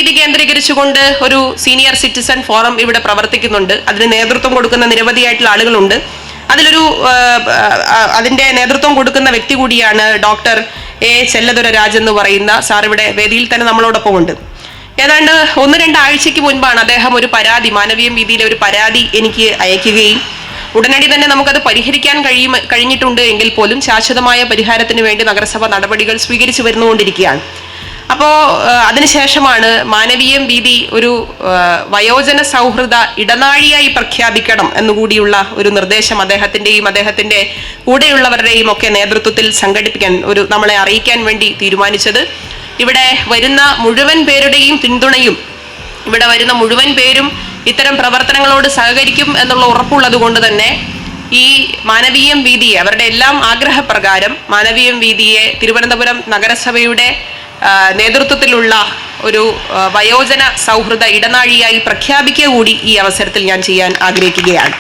വേദി കേന്ദ്രീകരിച്ചുകൊണ്ട് ഒരു സീനിയർ സിറ്റിസൺ ഫോറം ഇവിടെ പ്രവർത്തിക്കുന്നുണ്ട്. അതിന് നേതൃത്വം കൊടുക്കുന്ന നിരവധിയായിട്ടുള്ള ആളുകളുണ്ട്. അതിന്റെ നേതൃത്വം കൊടുക്കുന്ന വ്യക്തി കൂടിയാണ് ഡോക്ടർ എ ചെല്ലതുര രാജ് എന്ന് പറയുന്ന സാർ. ഇവിടെ വേദിയിൽ തന്നെ നമ്മളോടൊപ്പം ഉണ്ട്. ഏതാണ്ട് 1-2 ആഴ്ചയ്ക്ക് മുൻപാണ് അദ്ദേഹം ഒരു പരാതി, മാനവീയം വീതിയിലെ ഒരു പരാതി എനിക്ക് അയക്കുകയും ഉടനടി തന്നെ നമുക്കത് പരിഹരിക്കാൻ കഴിഞ്ഞിട്ടുണ്ട് എങ്കിൽ പോലും ശാശ്വതമായ പരിഹാരത്തിന് വേണ്ടി നഗരസഭ നടപടികൾ സ്വീകരിച്ചു വരുന്നുകൊണ്ടിരിക്കുകയാണ്. അപ്പോൾ അതിനുശേഷമാണ് മാനവീയം വീതി ഒരു വയോജന സൗഹൃദ ഇടനാഴിയായി പ്രഖ്യാപിക്കണം എന്നുകൂടിയുള്ള ഒരു നിർദ്ദേശം അദ്ദേഹത്തിൻ്റെയും അദ്ദേഹത്തിൻ്റെ കൂടെയുള്ളവരുടെയും ഒക്കെ നേതൃത്വത്തിൽ സംഘടിപ്പിക്കാൻ നമ്മളെ അറിയിക്കാൻ വേണ്ടി തീരുമാനിച്ചത്. ഇവിടെ വരുന്ന മുഴുവൻ പേരുടെയും പിന്തുണയും, ഇവിടെ വരുന്ന മുഴുവൻ പേരും ഇത്തരം പ്രവർത്തനങ്ങളോട് സഹകരിക്കും എന്നുള്ള ഉറപ്പുള്ളത് കൊണ്ട് തന്നെ ഈ മാനവീയം വീതിയെ, അവരുടെ എല്ലാം ആഗ്രഹപ്രകാരം മാനവീയം വീതിയെ തിരുവനന്തപുരം നഗരസഭയുടെ നേതൃത്വത്തിലുള്ള ഒരു വയോജന സൗഹൃദ ഇടനാഴിയായി പ്രഖ്യാപിക്കുക കൂടി ഈ അവസരത്തിൽ ഞാൻ ചെയ്യാൻ ആഗ്രഹിക്കുകയാണ്.